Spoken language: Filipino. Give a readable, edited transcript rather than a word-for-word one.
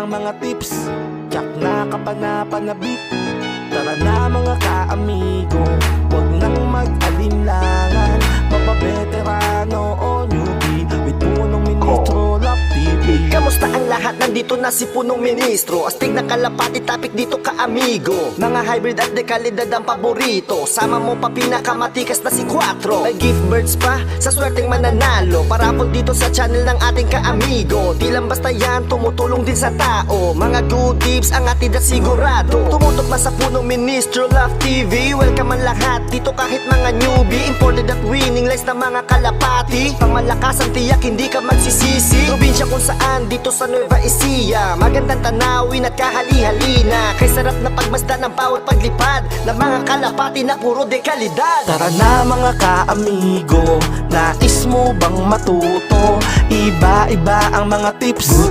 ang mga tips, tsak na kapanapanabik. Tara na mga ka-amigo, huwag nang mag-alinlangan. Mapabeterano o newbie, with Punong Ministro Love TV. Kamusta ang lahat? Nandito na si Punong Ministro. Astig na kalapati, topic dito ka-amigo. Mga hybrid at dekalidad ang paborito. Sama mo pa pinakamatikas na si Quattro. May gift birds pa sa swerteng mananalo. Parapol dito sa channel ng ating ka-amigo. Di lang basta yan, tumutulong din sa tao. Mga good tips ang atid at sigurado. Tumutok na sa Punong Ministro Love TV. Welcome ang lahat dito kahit mga newbie. Imported at winning lies na mga kalapati. Pangmalakas ang tiyak, hindi ka magsisisi. Probinsya kung saan, dito sa Nueva Ecija. Magandang tanawin at kahali-halina. Kay sarap na pagmasdan ng bawat paglipad ng mga kalapati na puro dekalidad. Tara na mga ka-amigo, nais mo bang matuto? Iba-iba ang mga tips,